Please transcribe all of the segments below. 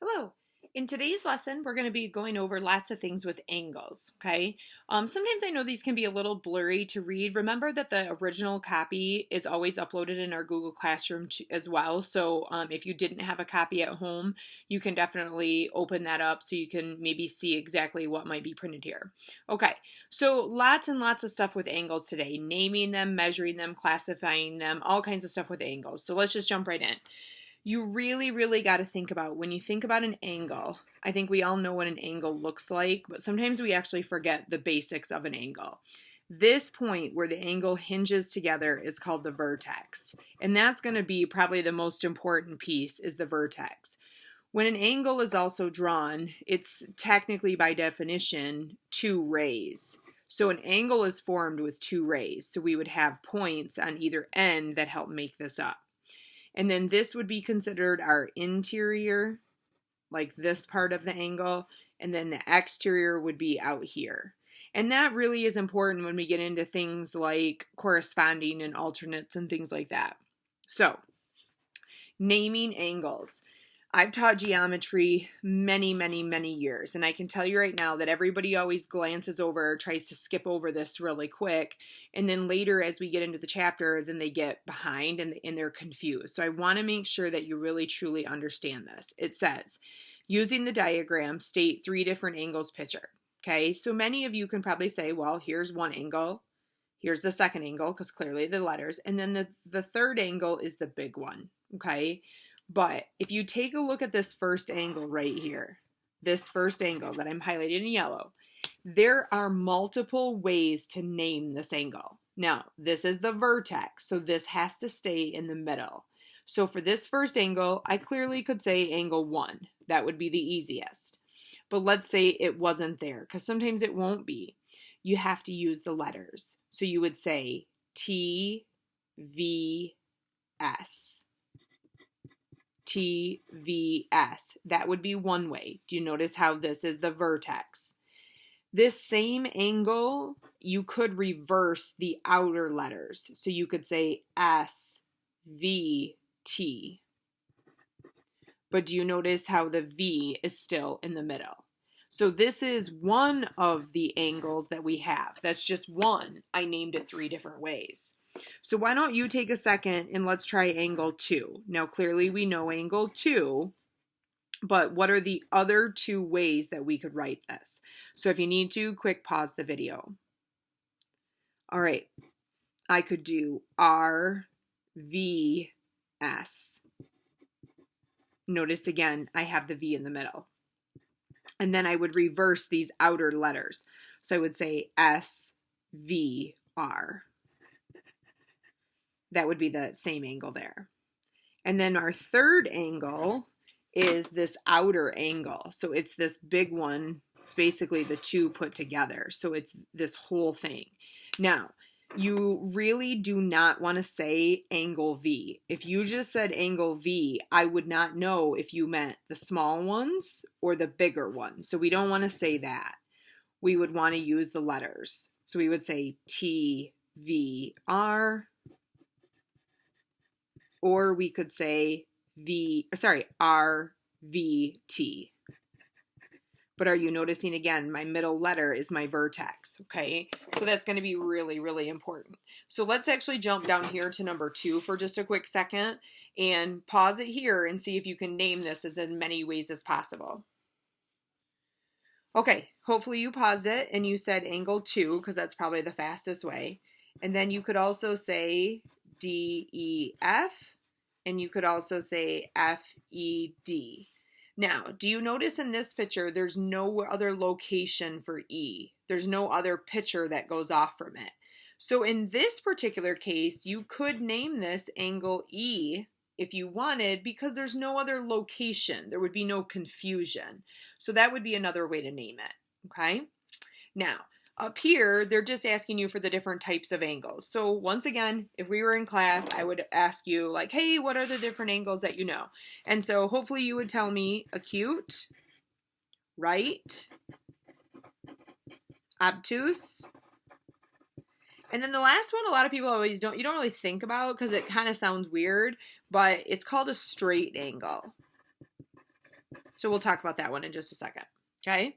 Hello. In today's lesson, we're going to be going over lots of things with angles, okay? Sometimes I know these can be a little blurry to read. Remember that the original copy is always uploaded in our Google Classroom as well. So if you didn't have a copy at home, you can definitely open that up so you can maybe see exactly what might be printed here. Okay, so lots and lots of stuff with angles today. Naming them, measuring them, classifying them, all kinds of stuff with angles. So let's just jump right in. You really got to think about when you think about an angle. I think we all know what an angle looks like, but sometimes we actually forget the basics of an angle. This point where the angle hinges together is called the vertex, and that's going to be probably the most important piece is the vertex. When an angle is also drawn, it's technically by definition two rays. So an angle is formed with two rays. So we would have points on either end that help make this up. And then this would be considered our interior, like this part of the angle, and then the exterior would be out here. And that really is important when we get into things like corresponding and alternates and things like that. So, naming angles. I've taught geometry many years, and I can tell you right now that everybody always glances over, tries to skip over this really quick, and then later as we get into the chapter, then they get behind and they're confused. So I want to make sure that you really truly understand this. It says, using the diagram, state three different angles pictured. Okay, so many of you can probably say, well, here's one angle, here's the second angle, because clearly the letters, and then the third angle is the big one, okay? But if you take a look at this first angle right here, this first angle that I'm highlighting in yellow, there are multiple ways to name this angle. Now, this is the vertex, so this has to stay in the middle. So for this first angle, I clearly could say angle 1. That would be the easiest. But let's say it wasn't there, because sometimes it won't be. You have to use the letters. So you would say T, V, S. TVS. That would be one way. Do you notice how this is the vertex? This same angle, you could reverse the outer letters. So you could say SVT. But do you notice how the V is still in the middle? So this is one of the angles that we have. That's just one. I named it three different ways. So why don't you take a second and let's try angle 2. Now clearly we know angle 2, but what are the other two ways that we could write this? So if you need to, quick pause the video. All right, I could do RVS. Notice again, I have the V in the middle. And then I would reverse these outer letters. So I would say SVR. That would be the same angle there. And then our third angle is this outer angle. So it's this big one. It's basically the two put together. So it's this whole thing. Now, you really do not want to say angle V. If you just said angle V, I would not know if you meant the small ones or the bigger ones. So we don't want to say that. We would want to use the letters. So we would say TVR. Or we could say RVT. But are you noticing again, my middle letter is my vertex, okay? So that's going to be really important. So let's actually jump down here to number 2 for just a quick second and pause it here and see if you can name this as in many ways as possible. Okay, hopefully you paused it and you said angle 2 because that's probably the fastest way. And then you could also say DEF, and you could also say FED. Now, do you notice in this picture, there's no other location for E. There's no other picture that goes off from it. So in this particular case, you could name this angle E if you wanted, because there's no other location. There would be no confusion. So that would be another way to name it, okay? Now, up here, they're just asking you for the different types of angles. So once again, if we were in class, I would ask you like, hey, what are the different angles that you know? And so hopefully you would tell me acute, right, obtuse. And then the last one, a lot of people always you don't really think about because it kind of sounds weird, but it's called a straight angle. So we'll talk about that one in just a second. Okay.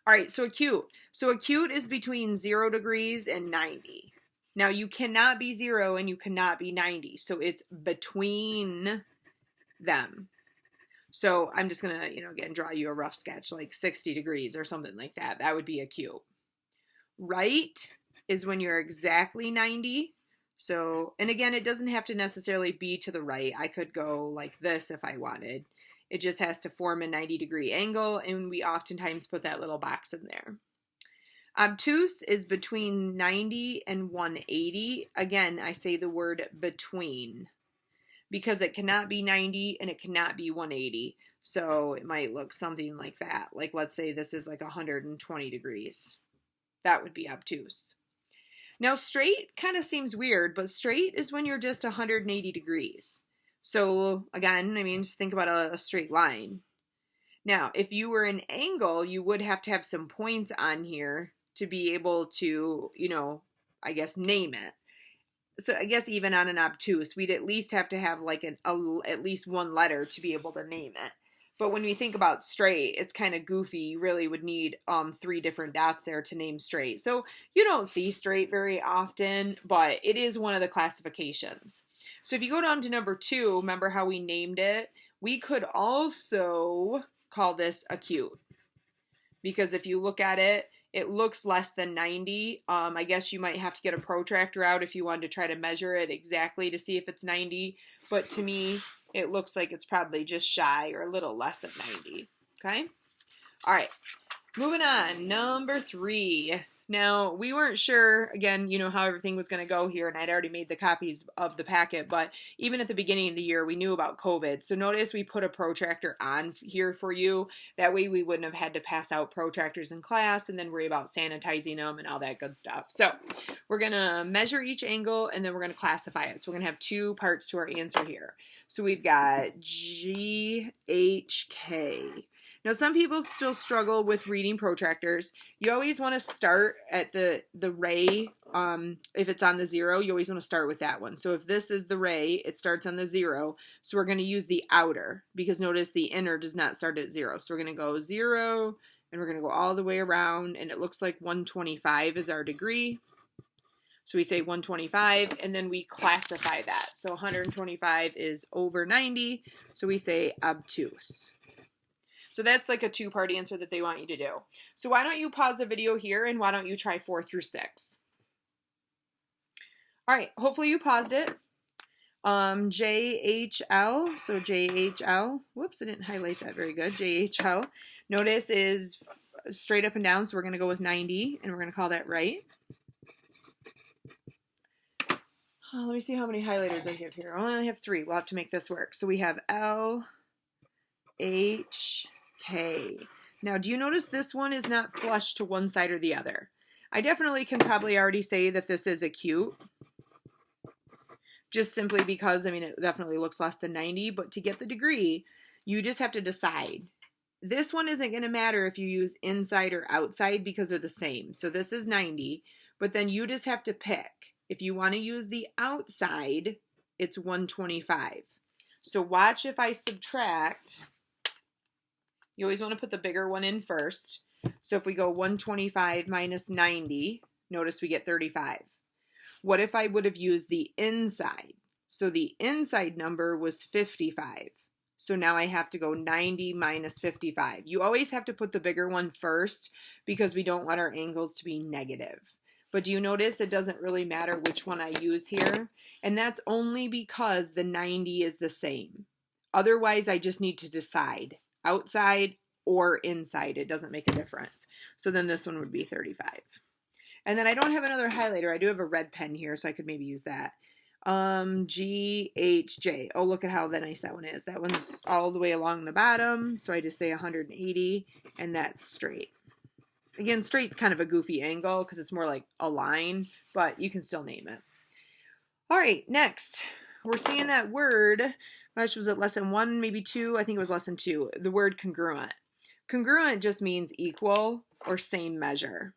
All right. So acute. So acute is between 0 degrees and 90. Now you cannot be 0 and you cannot be 90. So it's between them. So I'm just going to, again, draw you a rough sketch, like 60 degrees or something like that. That would be acute. Right is when you're exactly 90. So, and again, it doesn't have to necessarily be to the right. I could go like this if I wanted. It just has to form a 90-degree angle, and we oftentimes put that little box in there. Obtuse is between 90 and 180. Again, I say the word between because it cannot be 90 and it cannot be 180. So it might look something like that. Like let's say this is like 120 degrees. That would be obtuse. Now straight kind of seems weird, but straight is when you're just 180 degrees. So again, I mean, just think about a straight line. Now, if you were an angle, you would have to have some points on here to be able to, I guess name it. So I guess even on an obtuse, we'd at least have to have like at least one letter to be able to name it. But when we think about straight, it's kind of goofy. You really would need 3 different dots there to name straight. So you don't see straight very often, but it is one of the classifications. So if you go down to number 2, remember how we named it? We could also call this acute. Because if you look at it, it looks less than 90. I guess you might have to get a protractor out if you wanted to try to measure it exactly to see if it's 90. But to me, it looks like it's probably just shy or a little less than 90. Okay? All right. Moving on. Number 3. Now, we weren't sure, again, how everything was going to go here, and I'd already made the copies of the packet, but even at the beginning of the year, we knew about COVID. So notice we put a protractor on here for you. That way we wouldn't have had to pass out protractors in class and then worry about sanitizing them and all that good stuff. So we're going to measure each angle, and then we're going to classify it. So we're going to have 2 parts to our answer here. So we've got GHK. Now, some people still struggle with reading protractors. You always want to start at the ray. If it's on the 0, you always want to start with that one. So if this is the ray, it starts on the 0. So we're going to use the outer because notice the inner does not start at 0. So we're going to go 0, and we're going to go all the way around, and it looks like 125 is our degree. So we say 125, and then we classify that. So 125 is over 90, so we say obtuse. So that's like a 2-part answer that they want you to do. So why don't you pause the video here and why don't you try 4 through 6? All right, hopefully you paused it. JHL, so JHL, whoops, I didn't highlight that very good. JHL, notice is straight up and down, so we're going to go with 90, and we're going to call that right. Let me see how many highlighters I have here. I only have 3. We'll have to make this work. So we have L, H, K. Now, do you notice this one is not flush to one side or the other? I definitely can probably already say that this is acute. Just simply because, I mean, it definitely looks less than 90, but to get the degree, you just have to decide. This one isn't going to matter if you use inside or outside because they're the same. So this is 90, but then you just have to pick. If you want to use the outside, it's 125. So watch if I subtract. You always want to put the bigger one in first. So if we go 125 minus 90, notice we get 35. What if I would have used the inside? So the inside number was 55. So now I have to go 90 minus 55. You always have to put the bigger one first because we don't want our angles to be negative. But do you notice it doesn't really matter which one I use here? And that's only because the 90 is the same. Otherwise, I just need to decide outside or inside. It doesn't make a difference. So then this one would be 35. And then I don't have another highlighter. I do have a red pen here, so I could maybe use that. GHJ. Oh, look at how nice that one is. That one's all the way along the bottom. So I just say 180, and that's straight. Again, straight's kind of a goofy angle because it's more like a line, but you can still name it. All right, next. We're seeing that word. Gosh, was it lesson 1, maybe 2? I think it was lesson 2. The word congruent. Congruent just means equal or same measure.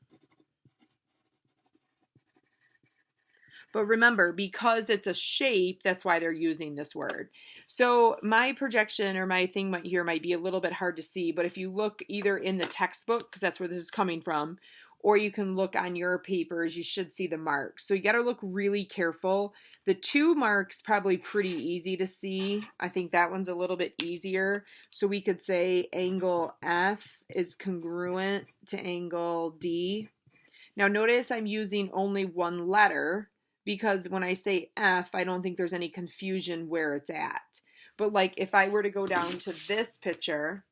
But remember, because it's a shape, that's why they're using this word. So my projection or my thing here might be a little bit hard to see, but if you look either in the textbook, because that's where this is coming from, or you can look on your papers, you should see the marks. So you got to look really careful. The 2 marks probably pretty easy to see. I think that one's a little bit easier. So we could say angle F is congruent to angle D. Now notice I'm using only one letter because when I say F, I don't think there's any confusion where it's at. But like if I were to go down to this picture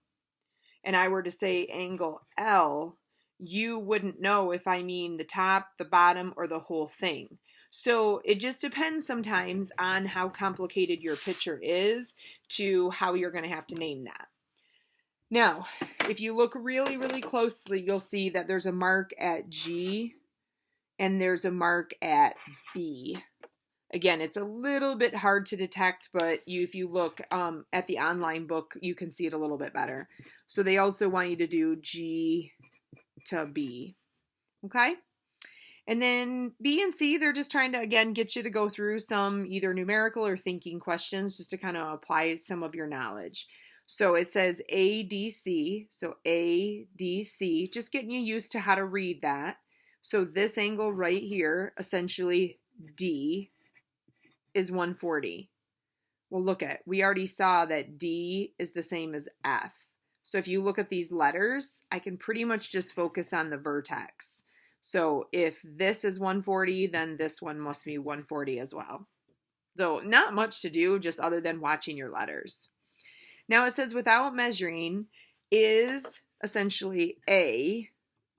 and I were to say angle L, you wouldn't know if I mean the top, the bottom, or the whole thing. So it just depends sometimes on how complicated your picture is to how you're going to have to name that. Now, if you look really, really closely, you'll see that there's a mark at G and there's a mark at B. Again, it's a little bit hard to detect, but if you look at the online book, you can see it a little bit better. So they also want you to do G to B, okay? And then B and C, they're just trying to, again, get you to go through some either numerical or thinking questions just to kind of apply some of your knowledge. So it says ADC, so ADC, just getting you used to how to read that. So this angle right here, essentially D, is 140. Well, look at, we already saw that D is the same as F. So if you look at these letters, I can pretty much just focus on the vertex. So if this is 140, then this one must be 140 as well. So not much to do, just other than watching your letters. Now it says without measuring is essentially A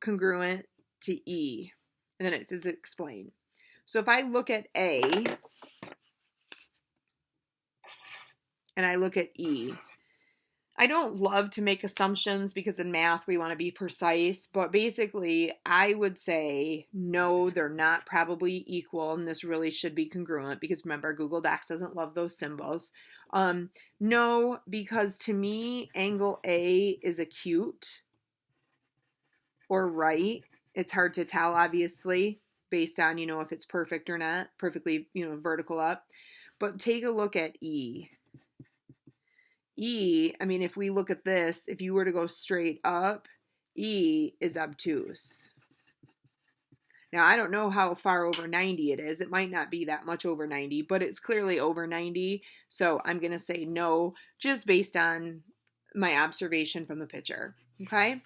congruent to E. And then it says explain. So if I look at A and I look at E, I don't love to make assumptions because in math we want to be precise, but basically I would say no, they're not probably equal, and this really should be congruent because remember, Google Docs doesn't love those symbols. No, because to me, angle A is acute or right. It's hard to tell, obviously, based on, if it's perfect or not, perfectly, vertical up. But take a look at E. E, I mean, if we look at this, if you were to go straight up, E is obtuse. Now, I don't know how far over 90 it is. It might not be that much over 90, but it's clearly over 90. So I'm going to say no, just based on my observation from the picture. Okay?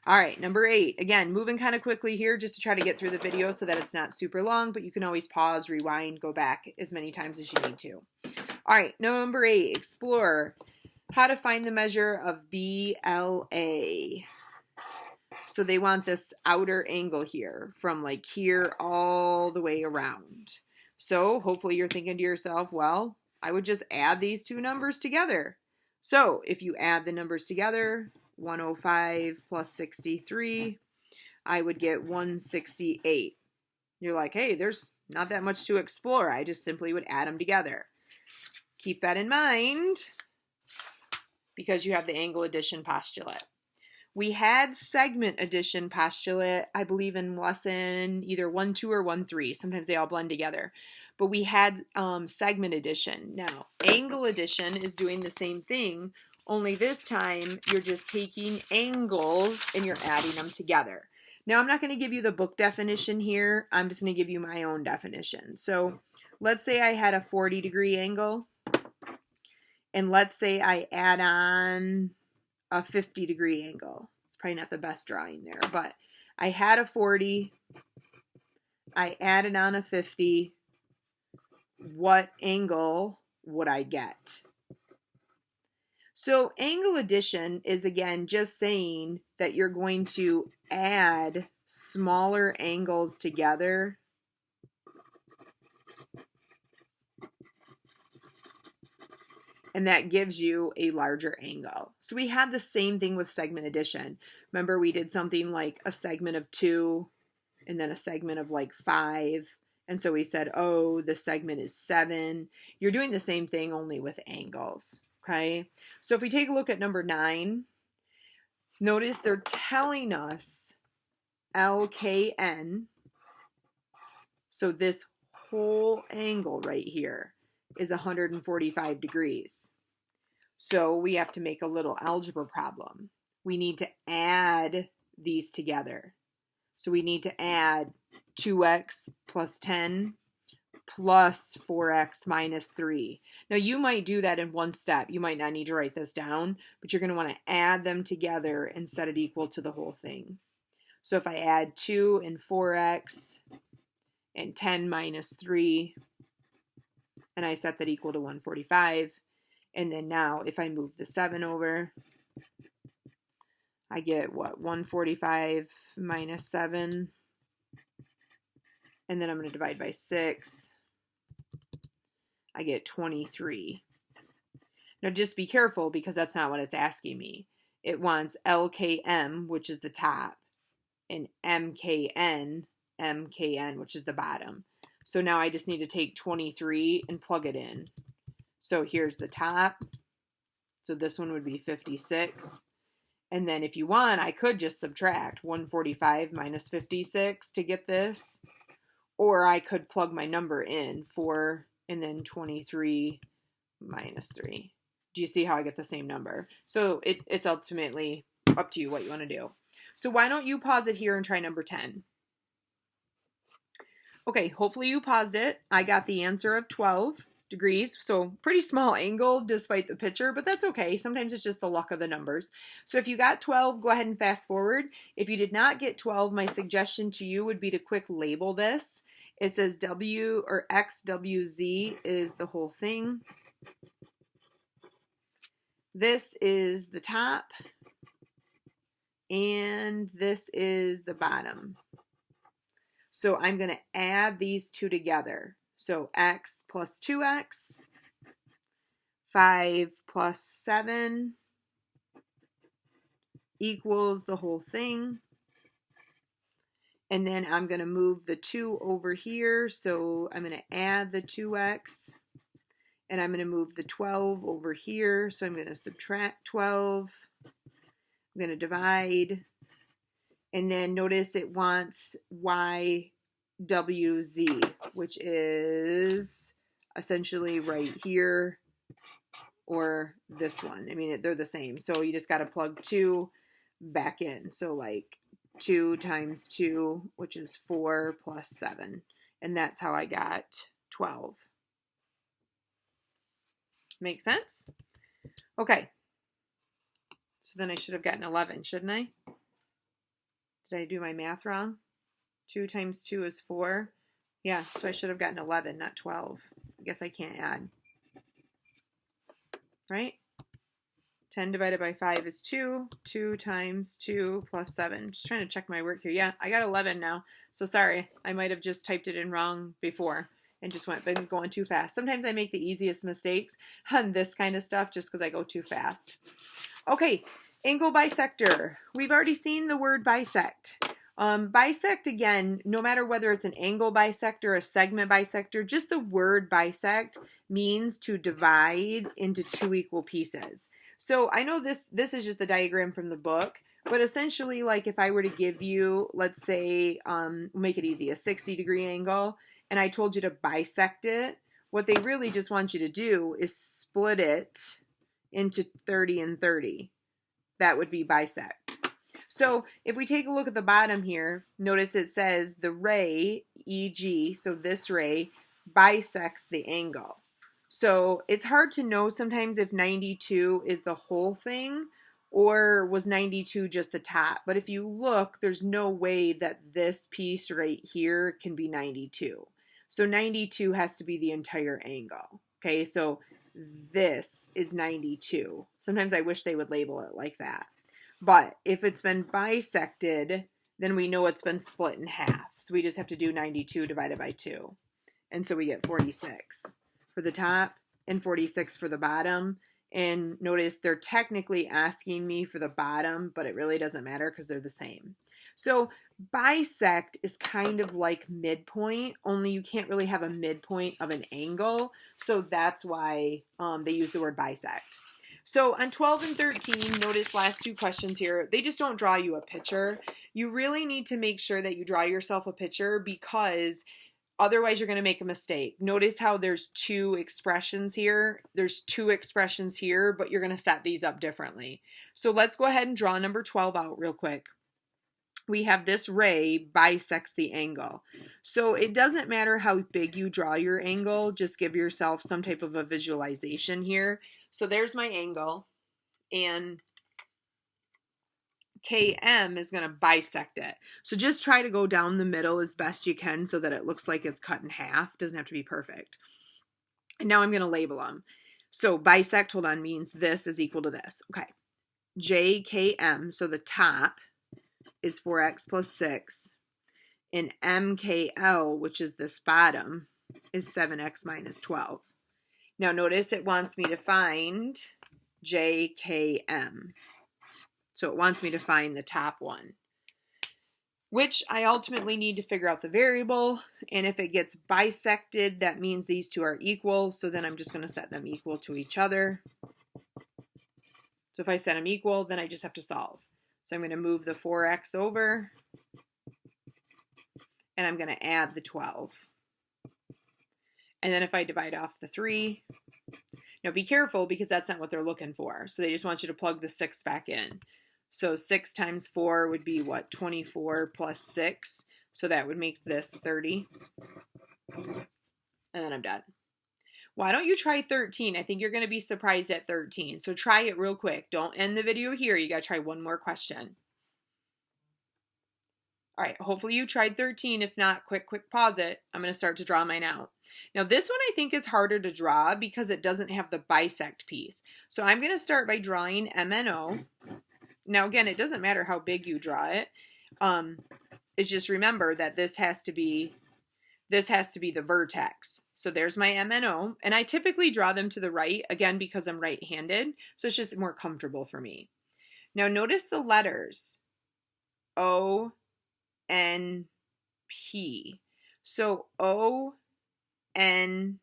All right, number 8. Again, moving kind of quickly here just to try to get through the video so that it's not super long, but you can always pause, rewind, go back as many times as you need to. All right, number 8, explore how to find the measure of BLA. So they want this outer angle here from like here all the way around. So hopefully you're thinking to yourself, well, I would just add these 2 numbers together. So if you add the numbers together, 105 plus 63, I would get 168. You're like, hey, there's not that much to explore. I just simply would add them together. Keep that in mind because you have the angle addition postulate. We had segment addition postulate, I believe, in lesson either 1-2 or 1-3. Sometimes they all blend together. But we had segment addition. Now, angle addition is doing the same thing, only this time you're just taking angles and you're adding them together. Now, I'm not going to give you the book definition here. I'm just going to give you my own definition. So let's say I had a 40-degree angle. And let's say I add on a 50-degree angle. It's probably not the best drawing there, but I had a 40. I added on a 50. What angle would I get? So angle addition is, again, just saying that you're going to add smaller angles together and that gives you a larger angle. So we had the same thing with segment addition. Remember, we did something like a segment of 2 and then a segment of like 5. And so we said, oh, the segment is 7. You're doing the same thing only with angles, okay? So if we take a look at number 9, notice they're telling us LKN. So this whole angle right here is 145 degrees. So we have to make a little algebra problem. We need to add these together. So we need to add 2x plus 10 plus 4x minus 3. Now you might do that in one step. You might not need to write this down, but you're going to want to add them together and set it equal to the whole thing. So if I add 2 and 4x and 10 minus 3, and I set that equal to 145, and then now if I move the 7 over, I get what? 145 minus 7, and then I'm going to divide by 6. I get 23. Now just be careful because that's not what it's asking me. It wants LKM, which is the top, and MKN, which is the bottom. So now I just need to take 23 and plug it in. So here's the top. So this one would be 56. And then if you want, I could just subtract 145 minus 56 to get this. Or I could plug my number in, 4 and then 23 minus 3. Do you see how I get the same number? So it's ultimately up to you what you want to do. So why don't you pause it here and try number 10? Okay, hopefully you paused it. I got the answer of 12 degrees, so pretty small angle despite the picture, but that's okay. Sometimes it's just the luck of the numbers. So if you got 12, go ahead and fast forward. If you did not get 12, my suggestion to you would be to quick label this. It says W or XWZ is the whole thing. This is the top, and this is the bottom. So I'm going to add these two together. So x plus 2x, 5 plus 7 equals the whole thing. And then I'm going to move the 2 over here. So I'm going to add the 2x. And I'm going to move the 12 over here. So I'm going to subtract 12. I'm going to divide. And then notice it wants YWZ, which is essentially right here or this one. I mean, they're the same. So you just got to plug 2 back in. So like 2 times 2, which is 4 plus 7. And that's how I got 12. Make sense? Okay. So then I should have gotten 11, shouldn't I? Did I do my math wrong? 2 times 2 is 4. Yeah, so I should have gotten 11, not 12. I guess I can't add. Right? 10 divided by 5 is 2. 2 times 2 plus 7. Just trying to check my work here. Yeah, I got 11 now. So sorry, I might have just typed it in wrong before and just been going too fast. Sometimes I make the easiest mistakes on this kind of stuff just because I go too fast. Okay, angle bisector. We've already seen the word bisect. Bisect, again, no matter whether it's an angle bisector, a segment bisector, just the word bisect means to divide into 2 equal pieces. So I know this is just the diagram from the book, but essentially, like if I were to give you, let's say, make it easy, a 60-degree angle, and I told you to bisect it, what they really just want you to do is split it into 30 and 30. That would be bisect. So if we take a look at the bottom here, notice it says the ray, EG, so this ray, bisects the angle. So it's hard to know sometimes if 92 is the whole thing or was 92 just the top. But if you look, there's no way that this piece right here can be 92. So 92 has to be the entire angle. Okay, so this is 92. Sometimes I wish they would label it like that. But if it's been bisected, then we know it's been split in half. So we just have to do 92 divided by 2. And so we get 46 for the top and 46 for the bottom. And notice they're technically asking me for the bottom, but it really doesn't matter because they're the same. So bisect is kind of like midpoint, only you can't really have a midpoint of an angle. So that's why they use the word bisect. So on 12 and 13, notice last 2 questions here, they just don't draw you a picture. You really need to make sure that you draw yourself a picture because Otherwise, you're going to make a mistake. Notice how there's two expressions here. There's two expressions here, but you're going to set these up differently. So let's go ahead and draw number 12 out real quick. We have this ray bisects the angle. So it doesn't matter how big you draw your angle, just give yourself some type of a visualization here. So there's my angle, and KM is going to bisect it. So just try to go down the middle as best you can so that it looks like it's cut in half. It doesn't have to be perfect. And now I'm going to label them. So bisect, hold on, means this is equal to this. Okay. JKM, so the top is 4x plus 6. And MKL, which is this bottom, is 7x minus 12. Now notice it wants me to find JKM. So it wants me to find the top one, which I ultimately need to figure out the variable. And if it gets bisected, that means these two are equal. So then I'm just going to set them equal to each other. So if I set them equal, then I just have to solve. So I'm going to move the 4x over, and I'm going to add the 12. And then if I divide off the 3, now be careful because that's not what they're looking for. So they just want you to plug the 6 back in. So 6 times 4 would be what? 24 plus 6. So that would make this 30. And then I'm done. Why don't you try 13? I think you're going to be surprised at 13. So try it real quick. Don't end the video here. You got to try one more question. All right, hopefully you tried 13. If not, quick pause it. I'm going to start to draw mine out. Now this one I think is harder to draw because it doesn't have the bisect piece. So I'm going to start by drawing MNO. Now again, it doesn't matter how big you draw it. It's just remember that this has to be the vertex. So there's my MNO, and I typically draw them to the right, again, because I'm right-handed, so it's just more comfortable for me. Now notice the letters, O, N, P. So O, N,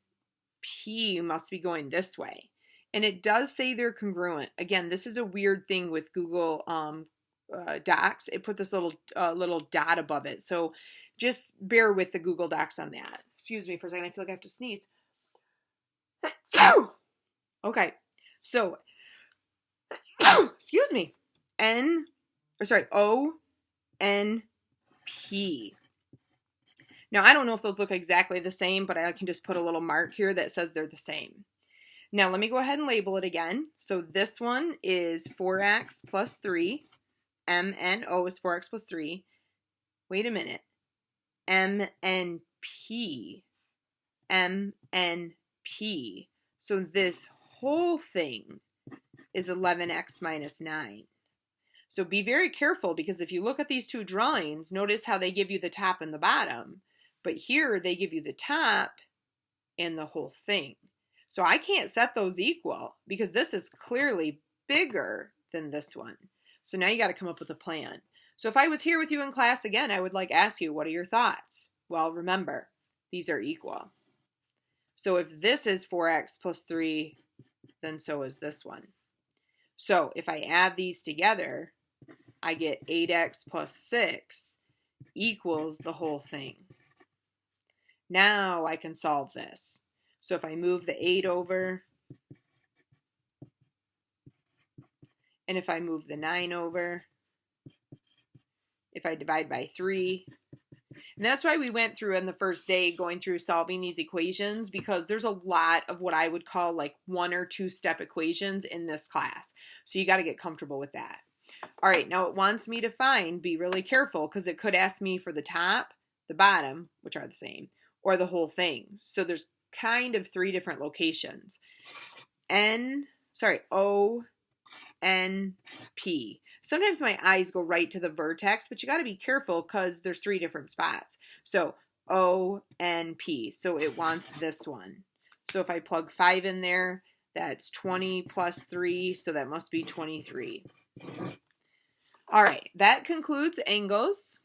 P must be going this way. And it does say they're congruent. Again, this is a weird thing with Google Docs. It put this little dot above it. So just bear with the Google Docs on that. Excuse me for a second. I feel like I have to sneeze. Okay. So, excuse me. O, N, P. Now, I don't know if those look exactly the same, but I can just put a little mark here that says they're the same. Now, let me go ahead and label it again. So this one is 4x plus 3. MNO is 4x plus 3. Wait a minute. MNP. MNP. So this whole thing is 11x minus 9. So be very careful because if you look at these two drawings, notice how they give you the top and the bottom. But here they give you the top and the whole thing. So I can't set those equal because this is clearly bigger than this one. So now you got to come up with a plan. So if I was here with you in class again, I would ask you, what are your thoughts? Well, remember, these are equal. So if this is 4x plus 3, then so is this one. So if I add these together, I get 8x plus 6 equals the whole thing. Now I can solve this. So if I move the 8 over, and if I move the 9 over, if I divide by 3, and that's why we went through on the first day going through solving these equations, because there's a lot of what I would call like 1 or 2 step equations in this class. So you got to get comfortable with that. All right, now it wants me to find, be really careful because it could ask me for the top, the bottom, which are the same, or the whole thing. So there's kind of 3 different locations. O, N, P. Sometimes my eyes go right to the vertex, but you got to be careful because there's 3 different spots. So O, N, P. So it wants this one. So if I plug 5 in there, that's 20 plus 3. So that must be 23. All right, that concludes angles.